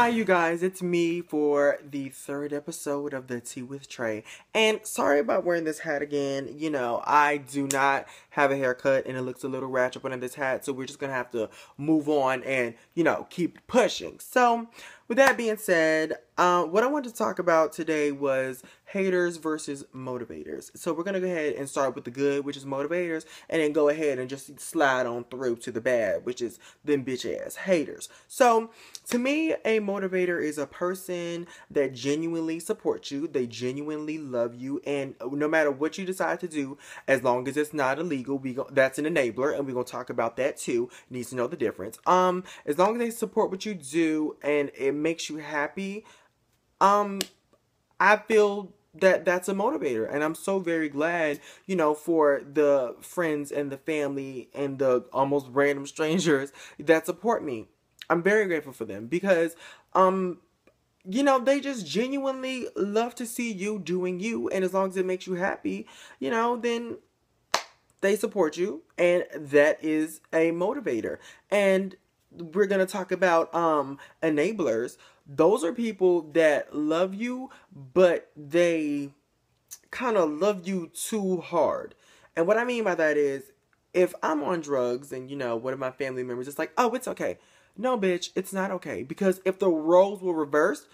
Hi you guys, it's me for the third episode of the Tea with Trey. And sorry about wearing this hat again. You know, I do not have a haircut and it looks a little ratchet under this hat. So we're just going to have to move on and, keep pushing. So with that being said, what I wanted to talk about today was haters versus motivators. So we're going to go ahead and start with the good, which is motivators, and then go ahead and just slide on through to the bad, which is them bitch ass haters. So to me, a motivator is a person that genuinely supports you, they genuinely love you, and no matter what you decide to do, as long as it's not illegal, that's an enabler, and we're going to talk about that too. Needs to know the difference. As long as they support what you do and it makes you happy, I feel that that's a motivator, and I'm so very glad, for the friends and the family and the almost random strangers that support me. I'm very grateful for them because, they just genuinely love to see you doing you, and as long as it makes you happy, then they support you, and that is a motivator. And we're going to talk about enablers. Those are people that love you, but they kind of love you too hard. And what I mean by that is, if I'm on drugs and, one of my family members is like, oh, it's okay. No, bitch, it's not okay. Because if the roles were reversed,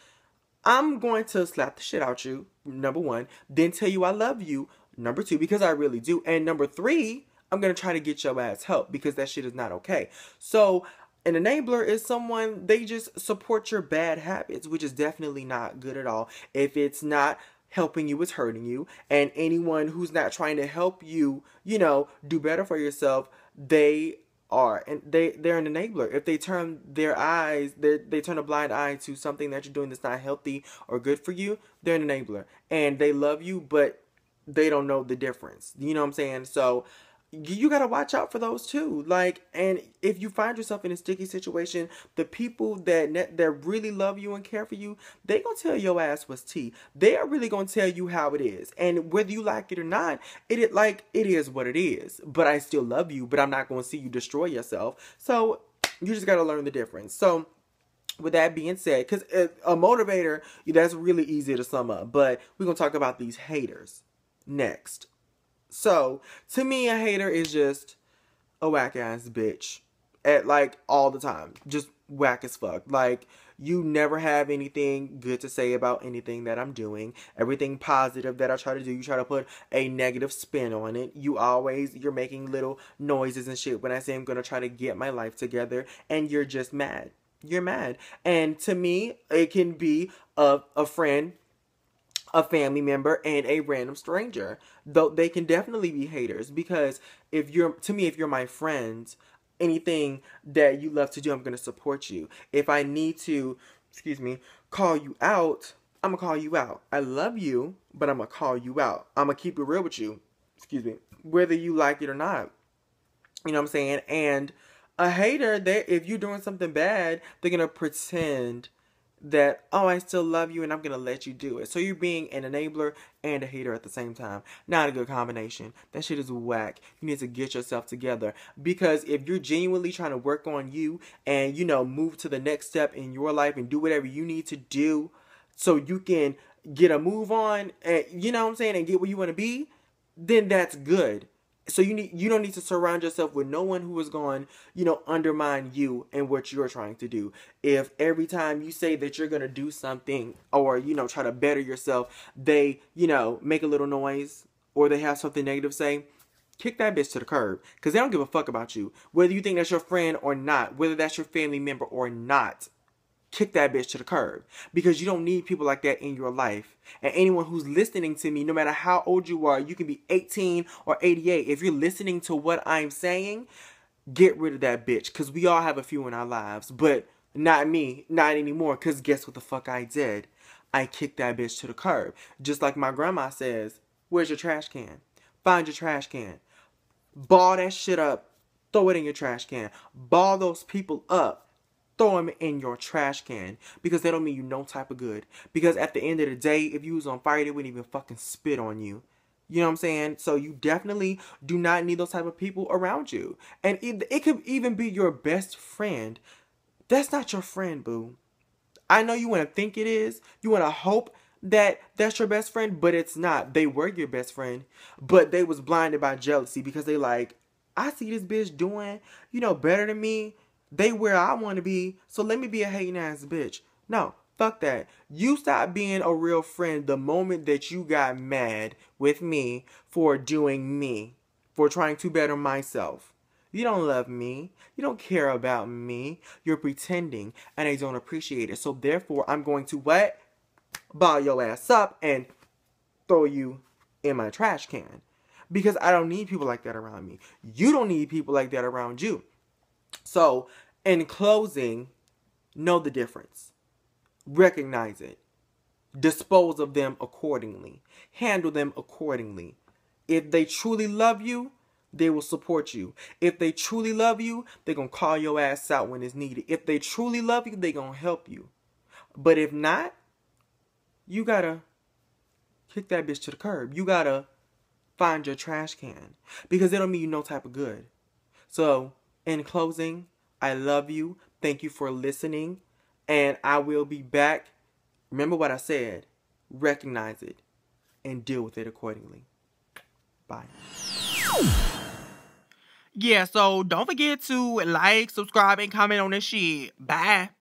I'm going to slap the shit out you, number one, then tell you I love you, number two, because I really do. And number three, I'm going to try to get your ass help because that shit is not okay. So an enabler is someone, they just support your bad habits, which is definitely not good at all. If it's not helping you, it's hurting you. And anyone who's not trying to help you, do better for yourself, they're an enabler. If they turn their eyes, they turn a blind eye to something that you're doing that's not healthy or good for you, they're an enabler. And they love you, but they don't know the difference. You know what I'm saying? So you got to watch out for those too. And if you find yourself in a sticky situation, the people that really love you and care for you, they gonna tell your ass what's tea. They are really gonna tell you how it is. And whether you like it or not, it is what it is. But I still love you, but I'm not gonna see you destroy yourself. So you just got to learn the difference. So with that being said, because a motivator, that's really easy to sum up. But we're gonna talk about these haters next. So, to me, a hater is just a whack-ass bitch. All the time. Just whack as fuck. You never have anything good to say about anything that I'm doing. Everything positive that I try to do, you try to put a negative spin on it. You're making little noises and shit when I say I'm going to try to get my life together, and you're just mad. You're mad. And to me, it can be a friend, a family member, and a random stranger. Though they can definitely be haters, because if you're my friend, anything that you love to do, I'm going to support you. If I need to, call you out, I'm going to call you out. I love you, but I'm going to call you out. I'm going to keep it real with you, whether you like it or not. You know what I'm saying? And a hater, if you're doing something bad, they're going to pretend that, oh, I still love you and I'm going to let you do it. So you're being an enabler and a hater at the same time. Not a good combination. That shit is whack. You need to get yourself together. Because if you're genuinely trying to work on you and, move to the next step in your life and do whatever you need to do so you can get a move on, and, and get where you want to be, then that's good. So you don't need to surround yourself with no one who is going, undermine you and what you're trying to do. If every time you say that you're going to do something or, try to better yourself, they, make a little noise or they have something negative to say, kick that bitch to the curb, because they don't give a fuck about you. Whether you think that's your friend or not, whether that's your family member or not, kick that bitch to the curb, because you don't need people like that in your life. And anyone who's listening to me, no matter how old you are, you can be 18 or 88. If you're listening to what I'm saying, get rid of that bitch, because we all have a few in our lives, but not me, not anymore, because guess what the fuck I did? I kicked that bitch to the curb. Just like my grandma says, where's your trash can? Find your trash can. Ball that shit up. Throw it in your trash can. Ball those people up. Throw them in your trash can, because they don't mean you no type of good. Because at the end of the day, if you was on fire, they wouldn't even fucking spit on you. You know what I'm saying? So you definitely do not need those type of people around you. And it could even be your best friend. That's not your friend, boo. I know you want to think it is. You want to hope that that's your best friend, but it's not. They were your best friend, but they was blinded by jealousy because they like, I see this bitch doing, better than me. They where I want to be, so let me be a hating ass bitch. No, fuck that. You stop being a real friend the moment that you got mad with me for doing me, for trying to better myself. You don't love me. You don't care about me. You're pretending, and I don't appreciate it. So therefore, I'm going to what? Ball your ass up and throw you in my trash can. Because I don't need people like that around me. You don't need people like that around you. So, in closing, know the difference. Recognize it. Dispose of them accordingly. Handle them accordingly. If they truly love you, they will support you. If they truly love you, they're going to call your ass out when it's needed. If they truly love you, they're going to help you. But if not, you got to kick that bitch to the curb. You got to find your trash can. Because it don't mean you no type of good. So, in closing, I love you. Thank you for listening. And I will be back. Remember what I said. Recognize it and deal with it accordingly. Bye. Yeah, so don't forget to like, subscribe, and comment on this shit. Bye.